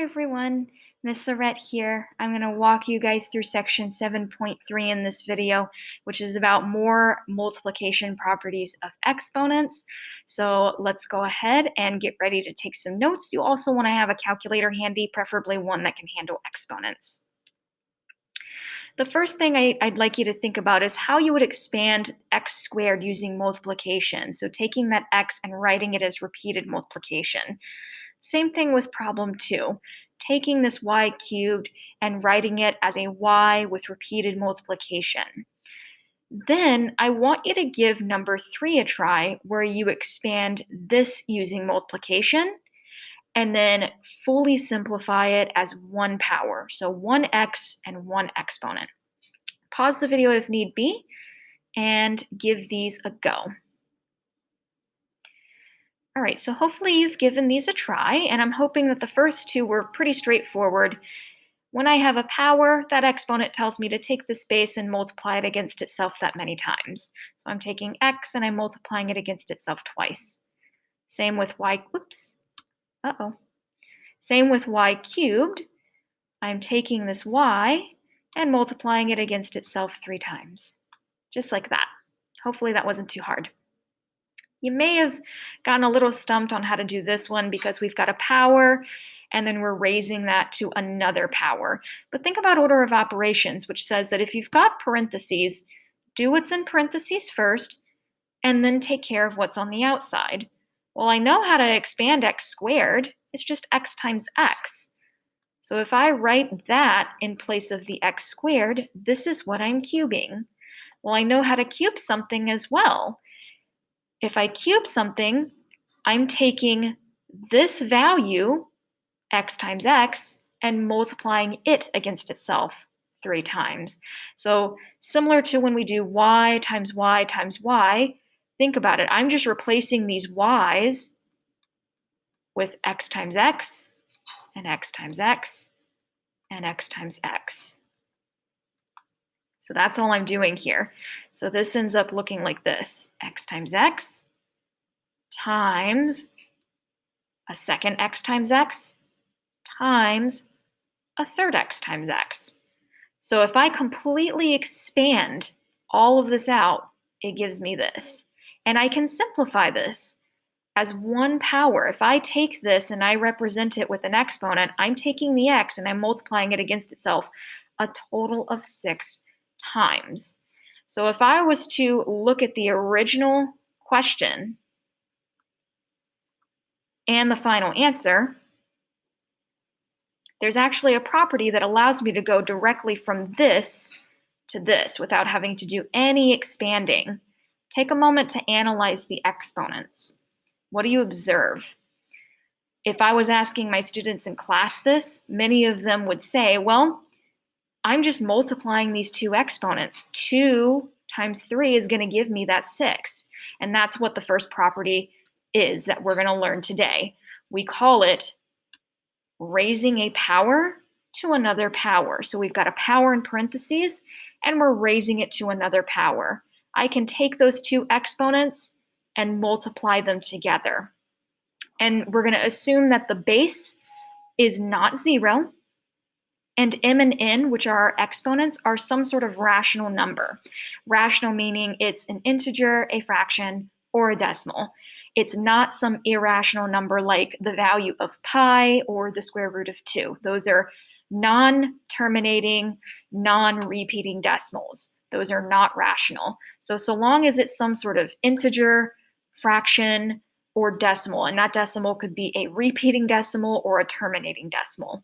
Hi everyone, Miss Lorette here. I'm going to walk you guys through section 7.3 in this video, which is about more multiplication properties of exponents. So let's go ahead and get ready to take some notes. You also want to have a calculator handy, preferably one that can handle exponents. The first thing I'd like you to think about is how you would expand x squared using multiplication. So taking that x and writing it as repeated multiplication. Same thing with problem 2, taking this y cubed and writing it as a y with repeated multiplication. Then I want you to give number 3 a try, where you expand this using multiplication and then fully simplify it as 1 power, so 1x and 1 exponent. Pause the video if need be and give these a go. All right, so hopefully you've given these a try, and I'm hoping that the first two were pretty straightforward. When I have a power, that exponent tells me to take this base and multiply it against itself that many times. So I'm taking x and I'm multiplying it against itself twice. Same with y, whoops, Same with y cubed. I'm taking this y and multiplying it against itself 3 times. Just like that. Hopefully that wasn't too hard. You may have gotten a little stumped on how to do this one because we've got a power and then we're raising that to another power. But think about order of operations, which says that if you've got parentheses, do what's in parentheses first and then take care of what's on the outside. Well, I know how to expand x squared. It's just x times x. So if I write that in place of the x squared, this is what I'm cubing. Well, I know how to cube something as well. If I cube something, I'm taking this value, x times x, and multiplying it against itself 3 times. So similar to when we do y times y times y, think about it. I'm just replacing these y's with x times x, and x times x, and x times x. So that's all I'm doing here. So this ends up looking like this: x times x times a second x times x times a third x times x. So if I completely expand all of this out, it gives me this. And I can simplify this as 1 power. If I take this and I represent it with an exponent, I'm taking the x and I'm multiplying it against itself a total of 6 times. So if I was to look at the original question and the final answer, there's actually a property that allows me to go directly from this to this without having to do any expanding. Take a moment to analyze the exponents. What do you observe? If I was asking my students in class this, many of them would say, well, I'm just multiplying these two exponents. 2 times 3 is going to give me that 6. And that's what the first property is that we're going to learn today. We call it raising a power to another power. So we've got a power in parentheses, and we're raising it to another power. I can take those two exponents and multiply them together. And we're going to assume that the base is not 0, and m and n, which are our exponents, are some sort of rational number. Rational meaning it's an integer, a fraction, or a decimal. It's not some irrational number like the value of pi or the square root of 2. Those are non-terminating, non-repeating decimals. Those are not rational. So long as it's some sort of integer, fraction, or decimal, and that decimal could be a repeating decimal or a terminating decimal.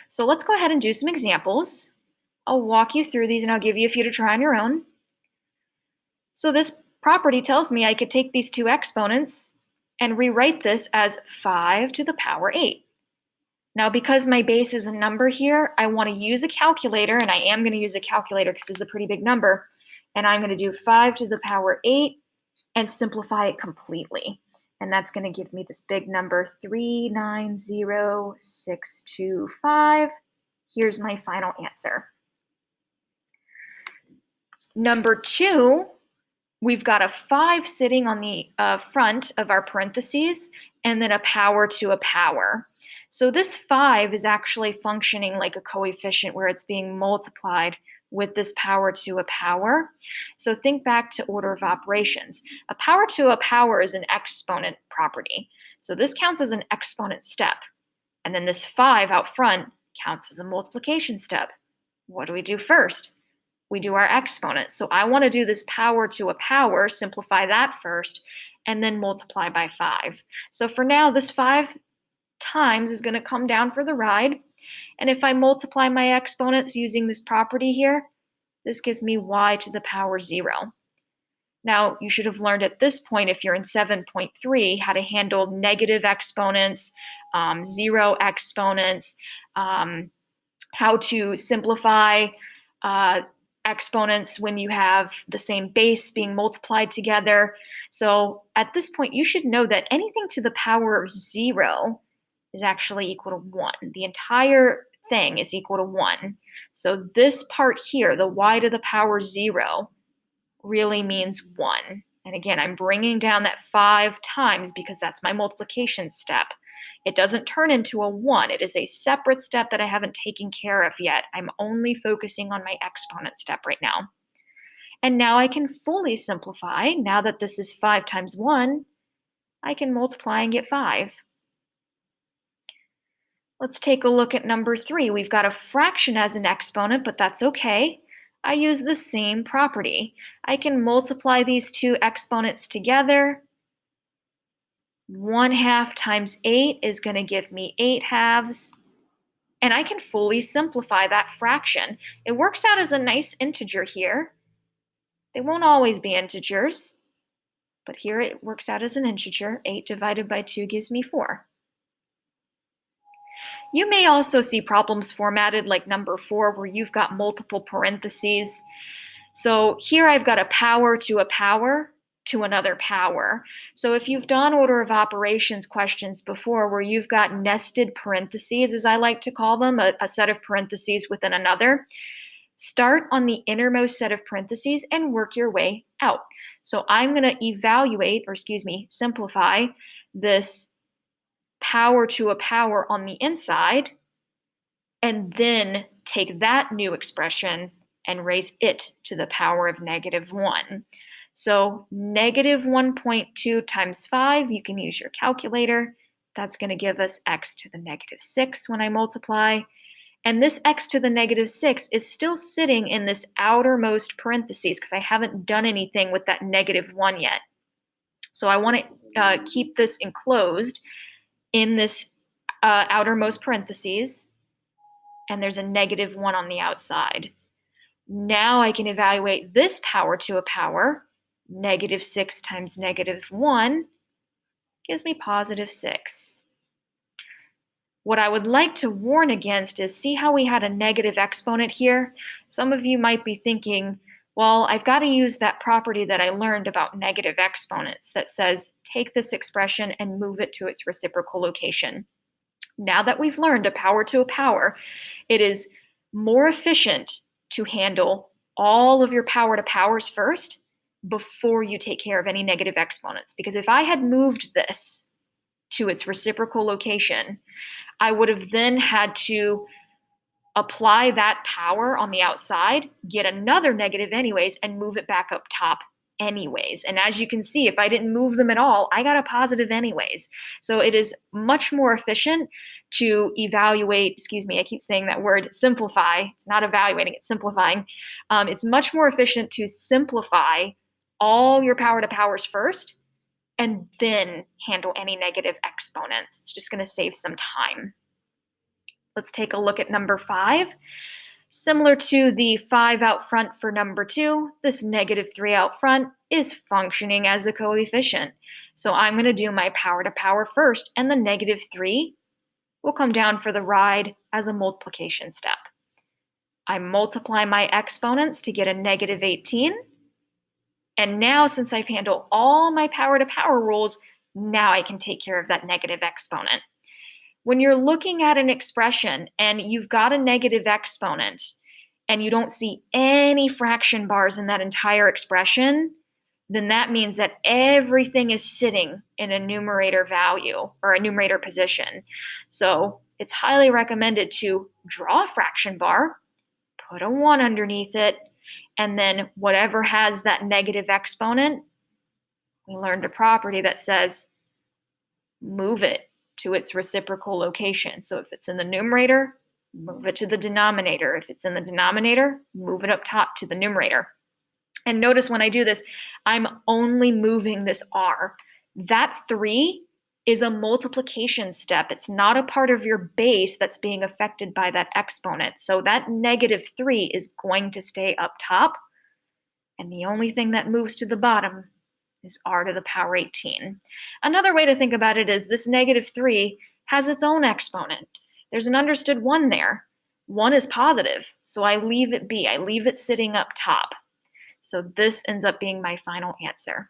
So let's go ahead and do some examples. I'll walk you through these and I'll give you a few to try on your own. So this property tells me I could take these two exponents and rewrite this as 5 to the power 8. Now, because my base is a number here, I want to use a calculator, and I am going to use a calculator because this is a pretty big number, and I'm going to do 5 to the power 8 and simplify it completely. And that's going to give me this big number, 390625. Here's my final answer. Number 2, we've got a 5 sitting on the front of our parentheses, and then a power to a power. So this 5 is actually functioning like a coefficient where it's being multiplied with this power to a power. So think back to order of operations. A power to a power is an exponent property. So this counts as an exponent step. And then this 5 out front counts as a multiplication step. What do we do first? We do our exponent. So I want to do this power to a power, simplify that first, and then multiply by 5. So for now, this 5 times is going to come down for the ride. And if I multiply my exponents using this property here, this gives me y to the power 0. Now, you should have learned at this point, if you're in 7.3, how to handle negative exponents, 0 exponents, how to simplify exponents when you have the same base being multiplied together. So at this point, you should know that anything to the power of 0 is actually equal to 1. The entire thing is equal to 1. So this part here, the y to the power 0, really means 1. And again, I'm bringing down that 5 times because that's my multiplication step. It doesn't turn into a 1. It is a separate step that I haven't taken care of yet. I'm only focusing on my exponent step right now. And now I can fully simplify. Now that this is 5 times 1, I can multiply and get 5. Let's take a look at number 3. We've got a fraction as an exponent, but that's okay. I use the same property. I can multiply these two exponents together. 1/2 times 8 is going to give me 8/2. And I can fully simplify that fraction. It works out as a nice integer here. They won't always be integers, but here it works out as an integer. 8 divided by 2 gives me 4. You may also see problems formatted like number 4 where you've got multiple parentheses. So here I've got a power to another power. So if you've done order of operations questions before where you've got nested parentheses, as I like to call them, a set of parentheses within another, start on the innermost set of parentheses and work your way out. So I'm going to simplify this power to a power on the inside, and then take that new expression and raise it to the power of -1. So negative 1.2 times 5, you can use your calculator. That's going to give us x to the -6 when I multiply. And this x to the -6 is still sitting in this outermost parentheses because I haven't done anything with that -1 yet. So I want to keep this enclosed in this outermost parentheses, and there's a -1 on the outside. Now I can evaluate this power to a power. -6 times -1 gives me +6. What I would like to warn against is, see how we had a negative exponent here? Some of you might be thinking, well, I've got to use that property that I learned about negative exponents that says take this expression and move it to its reciprocal location. Now that we've learned a power to a power, it is more efficient to handle all of your power to powers first before you take care of any negative exponents. Because if I had moved this to its reciprocal location, I would have then had to apply that power on the outside, get another negative anyways, and move it back up top anyways. And as you can see, if I didn't move them at all, I got a positive anyways. So it is much more efficient to evaluate, I keep saying that word, simplify. It's not evaluating, it's simplifying. It's much more efficient to simplify all your power to powers first and then handle any negative exponents. It's just going to save some time. Let's take a look at number 5. Similar to the 5 out front for number 2, this -3 out front is functioning as a coefficient. So I'm going to do my power to power first, and the -3 will come down for the ride as a multiplication step. I multiply my exponents to get a -18. And now, since I've handled all my power to power rules, now I can take care of that negative exponent. When you're looking at an expression and you've got a negative exponent and you don't see any fraction bars in that entire expression, then that means that everything is sitting in a numerator value or a numerator position. So it's highly recommended to draw a fraction bar, put a 1 underneath it, and then whatever has that negative exponent, we learned a property that says move it to its reciprocal location. So if it's in the numerator, move it to the denominator. If it's in the denominator, move it up top to the numerator. And notice when I do this, I'm only moving this r. That 3 is a multiplication step. It's not a part of your base that's being affected by that exponent. So that -3 is going to stay up top. And the only thing that moves to the bottom is r to the power 18. Another way to think about it is this -3 has its own exponent. There's an understood 1 there. 1 is positive, so I leave it be. I leave it sitting up top. So this ends up being my final answer.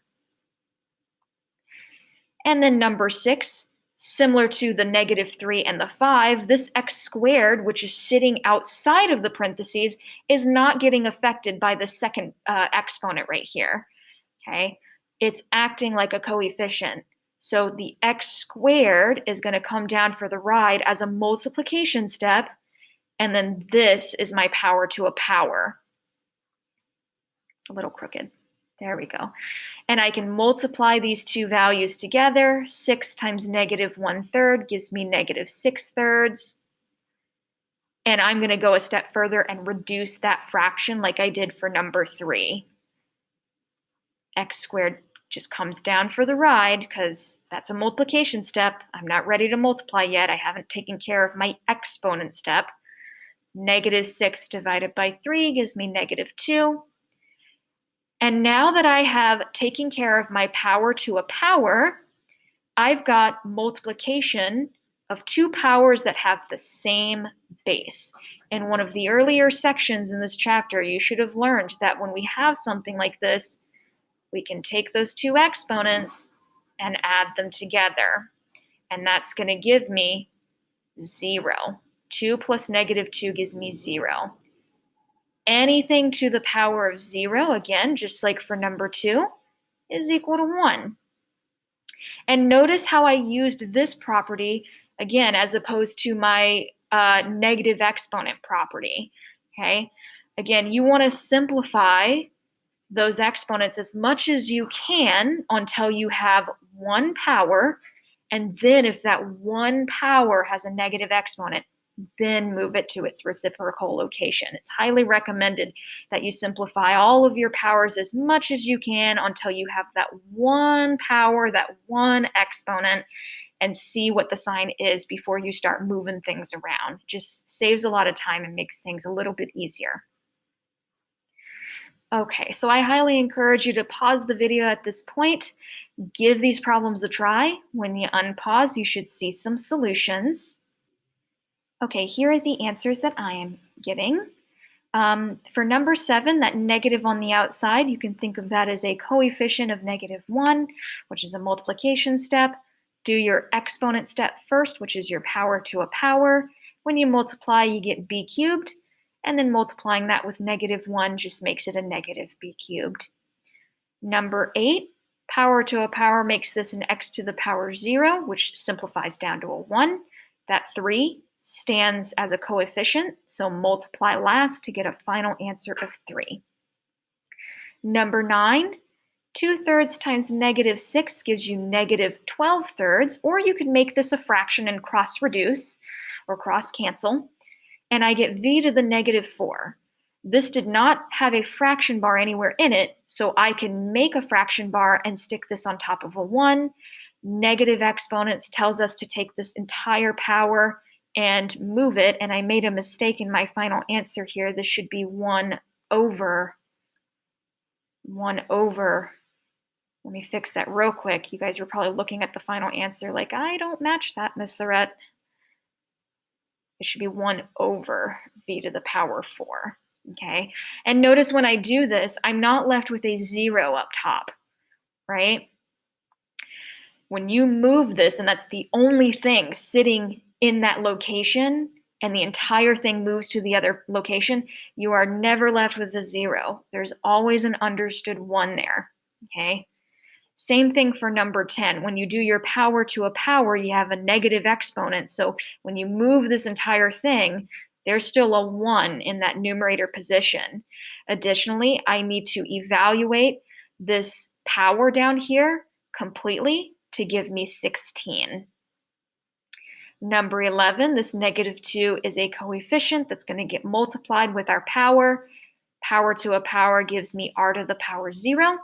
And then number 6, similar to the -3 and the 5, this x squared, which is sitting outside of the parentheses, is not getting affected by the second exponent right here, okay? It's acting like a coefficient. So the x squared is going to come down for the ride as a multiplication step, and then this is my power to a power. It's a little crooked. There we go. And I can multiply these two values together. 6 times -1/3 gives me -6/3. And I'm going to go a step further and reduce that fraction like I did for number 3. X squared just comes down for the ride because that's a multiplication step. I'm not ready to multiply yet. I haven't taken care of my exponent step. -6 divided by 3 gives me -2. And now that I have taken care of my power to a power, I've got multiplication of two powers that have the same base. In one of the earlier sections in this chapter, you should have learned that when we have something like this, we can take those two exponents and add them together. And that's going to give me 0. 2 plus -2 gives me 0. Anything to the power of 0, again, just like for number 2, is equal to 1. And notice how I used this property, again, as opposed to my negative exponent property, okay? Again, you want to simplify those exponents as much as you can until you have one power, and then if that one power has a negative exponent, then move it to its reciprocal location. It's highly recommended that you simplify all of your powers as much as you can until you have that one power, that one exponent, and see what the sign is before you start moving things around. Just saves a lot of time and makes things a little bit easier. Okay, so I highly encourage you to pause the video at this point. Give these problems a try. When you unpause, you should see some solutions. Okay, here are the answers that I am getting. For number 7, that negative on the outside, you can think of that as a coefficient of -1, which is a multiplication step. Do your exponent step first, which is your power to a power. When you multiply, you get b cubed, and then multiplying that with -1 just makes it a -b cubed. Number 8, power to a power makes this an x to the power 0, which simplifies down to a 1. That 3 stands as a coefficient, so multiply last to get a final answer of 3. Number 9, 2/3 times -6 gives you -12/3, or you could make this a fraction and cross-reduce or cross-cancel, and I get v to the -4. This did not have a fraction bar anywhere in it, so I can make a fraction bar and stick this on top of a 1. Negative exponents tells us to take this entire power and move it, and I made a mistake in my final answer here. This should be 1 over. Let me fix that real quick. You guys were probably looking at the final answer like, I don't match that, Miss Lorette. It should be 1 over v to the power 4, okay? And notice when I do this, I'm not left with a 0 up top, right? When you move this, and that's the only thing sitting in that location, and the entire thing moves to the other location, you are never left with a 0. There's always an understood 1 there, okay? Same thing for number 10. When you do your power to a power, you have a negative exponent. So when you move this entire thing, there's still a 1 in that numerator position. Additionally, I need to evaluate this power down here completely to give me 16. Number 11, this -2 is a coefficient that's going to get multiplied with our power. Power to a power gives me r to the power 0.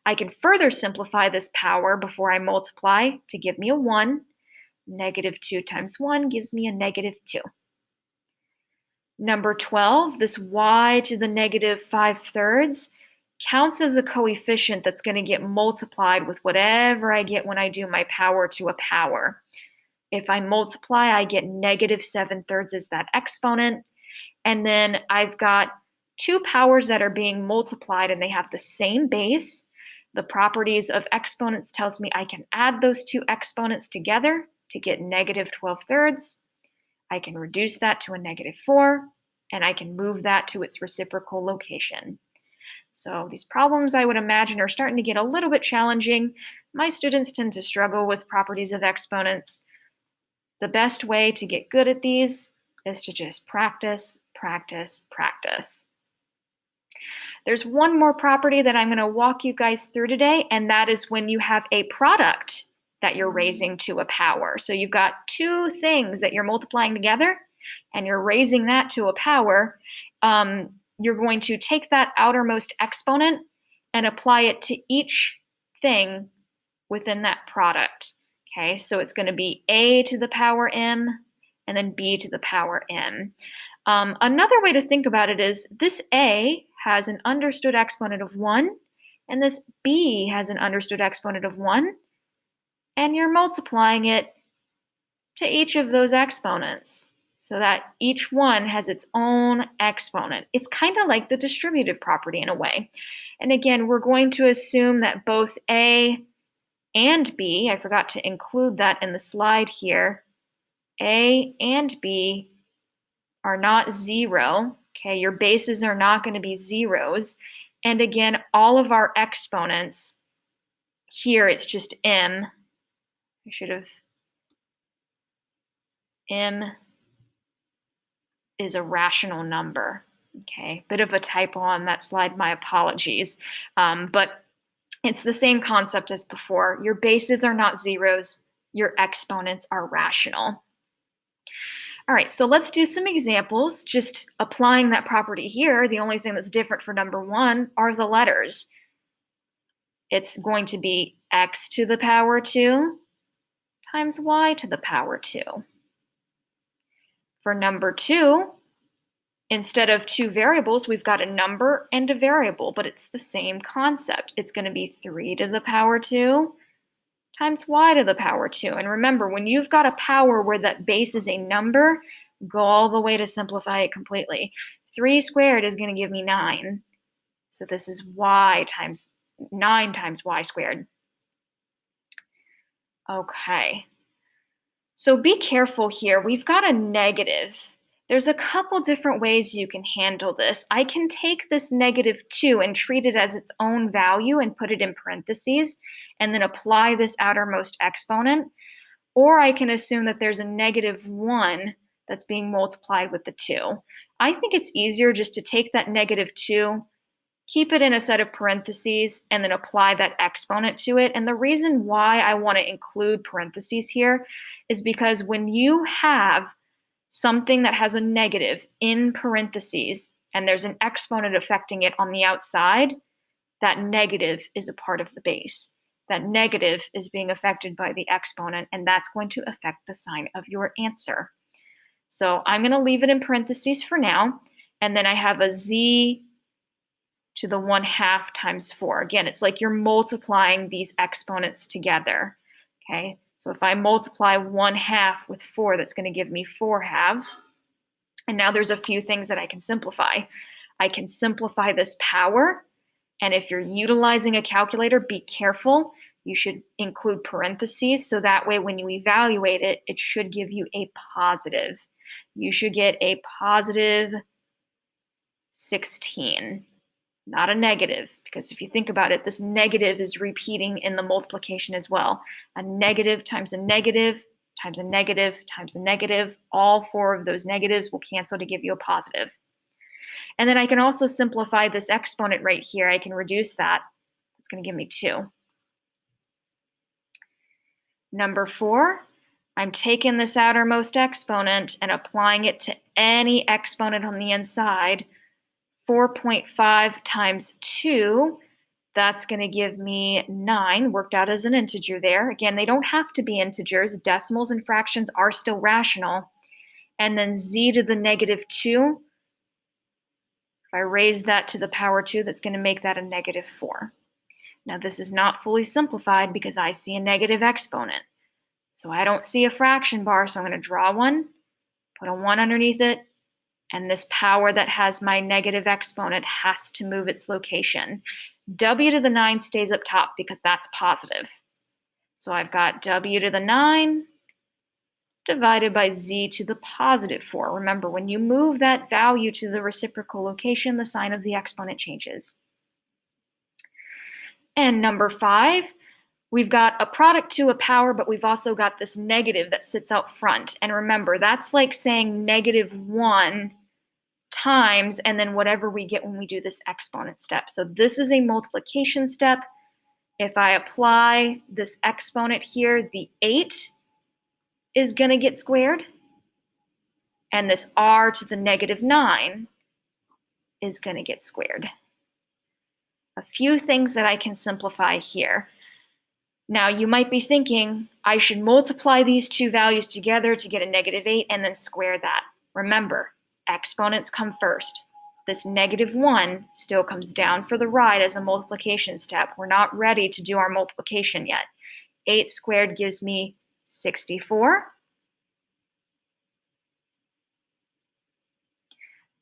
I can further simplify this power before I multiply to give me a 1. -2 times 1 gives me a -2. Number 12, this y to the -5/3 counts as a coefficient that's going to get multiplied with whatever I get when I do my power to a power. If I multiply, I get -7/3 as that exponent. And then I've got two powers that are being multiplied and they have the same base. The properties of exponents tells me I can add those two exponents together to get -12/3. I can reduce that to a -4, and I can move that to its reciprocal location. So these problems, I would imagine, are starting to get a little bit challenging. My students tend to struggle with properties of exponents. The best way to get good at these is to just practice, practice, practice. There's one more property that I'm going to walk you guys through today, and that is when you have a product that you're raising to a power. So you've got two things that you're multiplying together, and you're raising that to a power. You're going to take that outermost exponent and apply it to each thing within that product. Okay, so it's going to be a to the power m and then b to the power m. Another way to think about it is this a has an understood exponent of 1, and this b has an understood exponent of 1, and you're multiplying it to each of those exponents so that each one has its own exponent. It's kind of like the distributive property in a way. And again, we're going to assume that both a and b, I forgot to include that in the slide here, a and b are not 0. Okay, your bases are not going to be zeros. And again, all of our exponents, here it's just m. I should have, m is a rational number. Okay, bit of a typo on that slide, my apologies. But it's the same concept as before. Your bases are not zeros, your exponents are rational. All right, so let's do some examples. Just applying that property here, the only thing that's different for number 1 are the letters. It's going to be x to the power 2 times y to the power 2. For number 2, instead of two variables, we've got a number and a variable, but it's the same concept. It's going to be 3 to the power 2 times y to the power 2. And remember, when you've got a power where that base is a number, go all the way to simplify it completely. 3 squared is going to give me 9. So this is y times 9 times y squared. Okay. So be careful here. We've got a negative. There's a couple different ways you can handle this. I can take this -2 and treat it as its own value and put it in parentheses and then apply this outermost exponent. Or I can assume that there's a -1 that's being multiplied with the 2. I think it's easier just to take that -2, keep it in a set of parentheses, and then apply that exponent to it. And the reason why I want to include parentheses here is because when you have something that has a negative in parentheses and there's an exponent affecting it on the outside, that negative is a part of the base. That negative is being affected by the exponent, and that's going to affect the sign of your answer. So I'm going to leave it in parentheses for now, and then I have a z to the 1/2 times 4. Again, it's like you're multiplying these exponents together. Okay, so if I multiply 1/2 with 4, that's going to give me 4/2. And now there's a few things that I can simplify. I can simplify this power, and if you're utilizing a calculator, be careful. You should include parentheses, so that way when you evaluate it, it should give you a positive. You should get a positive 16. not a negative, because if you think about it, this negative is repeating in the multiplication as well. A negative times a negative times a negative times a negative. All four of those negatives will cancel to give you a positive. And then I can also simplify this exponent right here. I can reduce that. It's going to give me 2. Number 4, I'm taking this outermost exponent and applying it to any exponent on the inside. 4.5 times 2, that's going to give me 9, worked out as an integer there. Again, they don't have to be integers. Decimals and fractions are still rational. And then z to the negative 2, if I raise that to the power 2, that's going to make that a negative 4. Now, this is not fully simplified because I see a negative exponent. So I don't see a fraction bar, so I'm going to draw one, put a 1 underneath it, and this power that has my negative exponent has to move its location. W to the 9 stays up top because that's positive. So I've got W to the 9 divided by Z to the positive 4. Remember, when you move that value to the reciprocal location, the sign of the exponent changes. And number 5, we've got a product to a power, but we've also got this negative that sits out front. And remember, that's like saying negative 1 times, and then whatever we get when we do this exponent step. So this is a multiplication step. If I apply this exponent here, the 8 is going to get squared, and this r to the negative 9 is going to get squared. A few things that I can simplify here. Now, you might be thinking, I should multiply these two values together to get a negative 8 and then square that. Remember, exponents come first. This negative 1 still comes down for the ride as a multiplication step. We're not ready to do our multiplication yet. 8 squared gives me 64.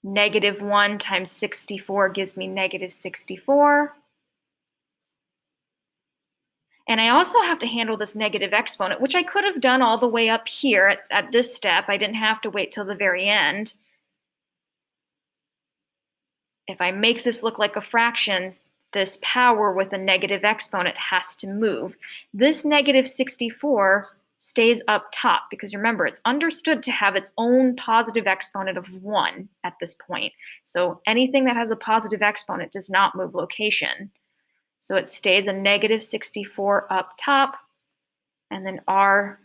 Negative 1 times 64 gives me negative 64. And I also have to handle this negative exponent, which I could have done all the way up here at this step. I didn't have to wait till the very end. If I make this look like a fraction, this power with a negative exponent has to move. This negative 64 stays up top because remember, it's understood to have its own positive exponent of 1 at this point. So anything that has a positive exponent does not move location. So it stays a negative 64 up top, and then r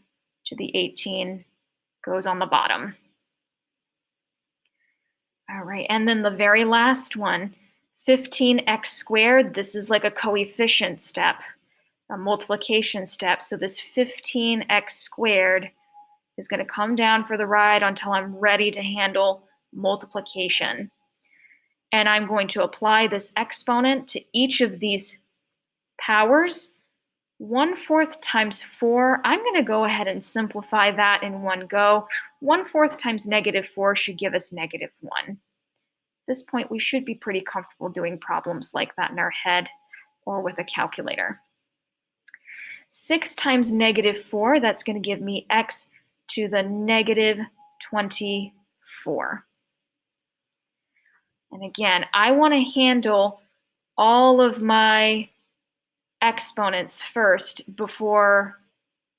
to the 18 goes on the bottom. All right, and then the very last one, 15x squared, this is like a coefficient step, a multiplication step. So this 15x squared is going to come down for the ride until I'm ready to handle multiplication. And I'm going to apply this exponent to each of these powers. 1/4 times 4, I'm going to go ahead and simplify that in one go. 1/4 times negative 4 should give us negative 1. At this point, we should be pretty comfortable doing problems like that in our head or with a calculator. 6 times negative 4, that's going to give me x to the negative 24. And again, I want to handle all of my exponents first before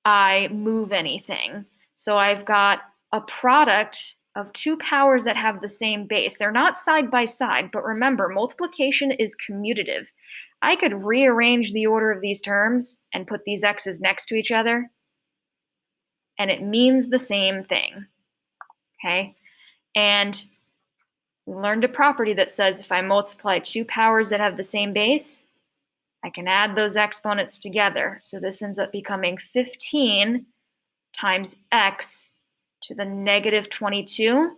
I move anything. So I've got a product of two powers that have the same base. They're not side by side, but remember, multiplication is commutative. I could rearrange the order of these terms and put these x's next to each other, and it means the same thing, okay? And we learned a property that says if I multiply two powers that have the same base, I can add those exponents together. So this ends up becoming 15 times x to the negative 22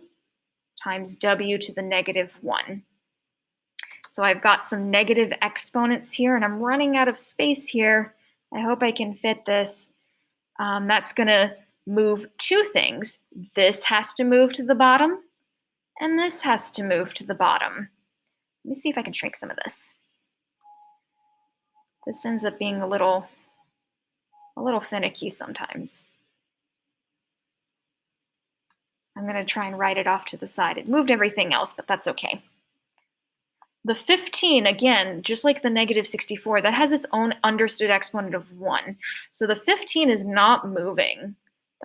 times w to the negative 1. So I've got some negative exponents here, and I'm running out of space here. I hope I can fit this. That's going to move two things. This has to move to the bottom, and this has to move to the bottom. Let me see if I can shrink some of this. This ends up being a little finicky sometimes. I'm going to try and write it off to the side. It moved everything else, but that's okay. The 15, again, just like the negative 64, that has its own understood exponent of 1. So the 15 is not moving.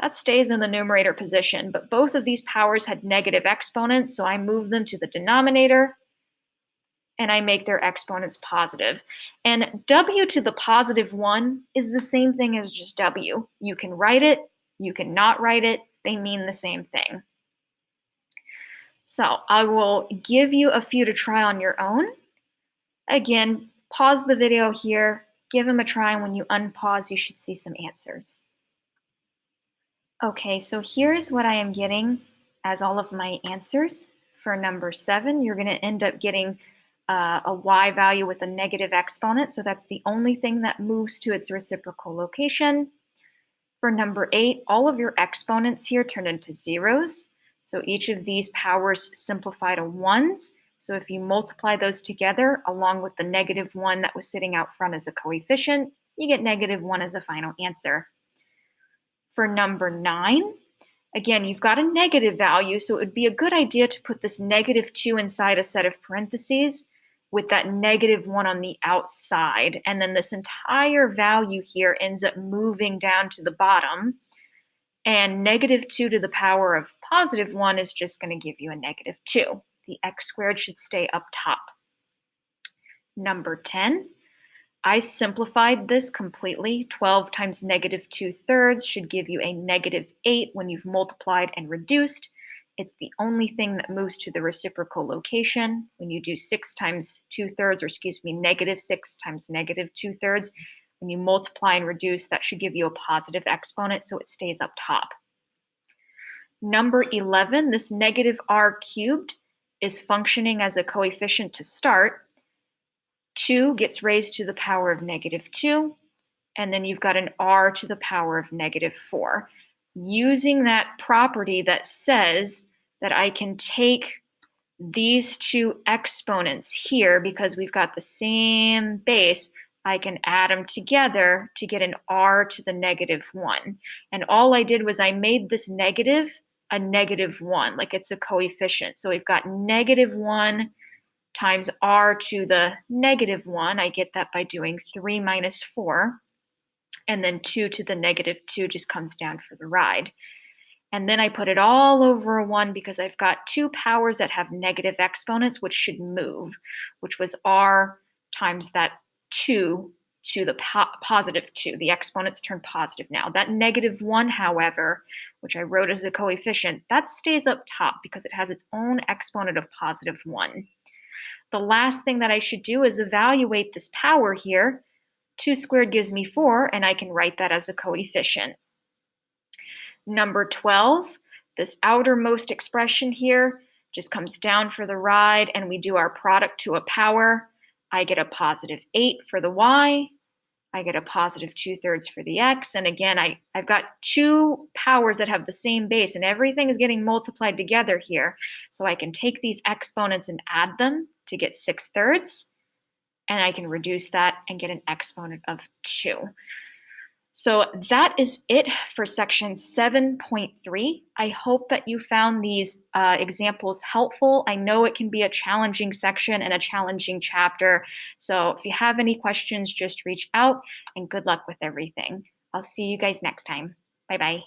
That stays in the numerator position, but both of these powers had negative exponents, so I move them to the denominator, and I make their exponents positive. And w to the positive 1 is the same thing as just w. You can write it, you can not write it, they mean the same thing. So I will give you a few to try on your own. Again, pause the video here, give them a try, and when you unpause, you should see some answers. Okay, so here's what I am getting as all of my answers. For number 7, you're going to end up getting a y value with a negative exponent, so that's the only thing that moves to its reciprocal location. For number 8, all of your exponents here turned into zeros, so each of these powers simplify to ones. So if you multiply those together, along with the negative 1 that was sitting out front as a coefficient, you get negative 1 as a final answer. For number 9, again, you've got a negative value, so it would be a good idea to put this negative 2 inside a set of parentheses with that negative 1 on the outside. And then this entire value here ends up moving down to the bottom. And negative 2 to the power of positive 1 is just going to give you a negative 2. The x squared should stay up top. Number 10, I simplified this completely. 12 times negative 2/3 should give you a negative 8 when you've multiplied and reduced. It's the only thing that moves to the reciprocal location. When you do 6 times 2/3, or excuse me, negative 6 times negative 2/3, when you multiply and reduce, that should give you a positive exponent, so it stays up top. Number 11, this negative r cubed is functioning as a coefficient to start. 2 gets raised to the power of negative 2, and then you've got an r to the power of negative 4. Using that property that says that I can take these two exponents here, because we've got the same base, I can add them together to get an r to the negative 1. And all I did was I made this negative a negative 1, like it's a coefficient. So we've got negative 1 times r to the negative 1. I get that by doing 3 minus 4. And then 2 to the negative 2 just comes down for the ride. And then I put it all over a 1 because I've got two powers that have negative exponents, which should move, which was r times that 2 to the positive 2. The exponents turn positive now. That negative 1, however, which I wrote as a coefficient, that stays up top because it has its own exponent of positive 1. The last thing that I should do is evaluate this power here. 2 squared gives me 4, and I can write that as a coefficient. Number 12, this outermost expression here just comes down for the ride, and we do our product to a power. I get a positive 8 for the y. I get a positive 2/3 for the x. And again, I've got two powers that have the same base, and everything is getting multiplied together here. So I can take these exponents and add them to get 6/3. And I can reduce that and get an exponent of 2. So that is it for section 7.3. I hope that you found these examples helpful. I know it can be a challenging section and a challenging chapter. So if you have any questions, just reach out, and good luck with everything. I'll see you guys next time. Bye-bye.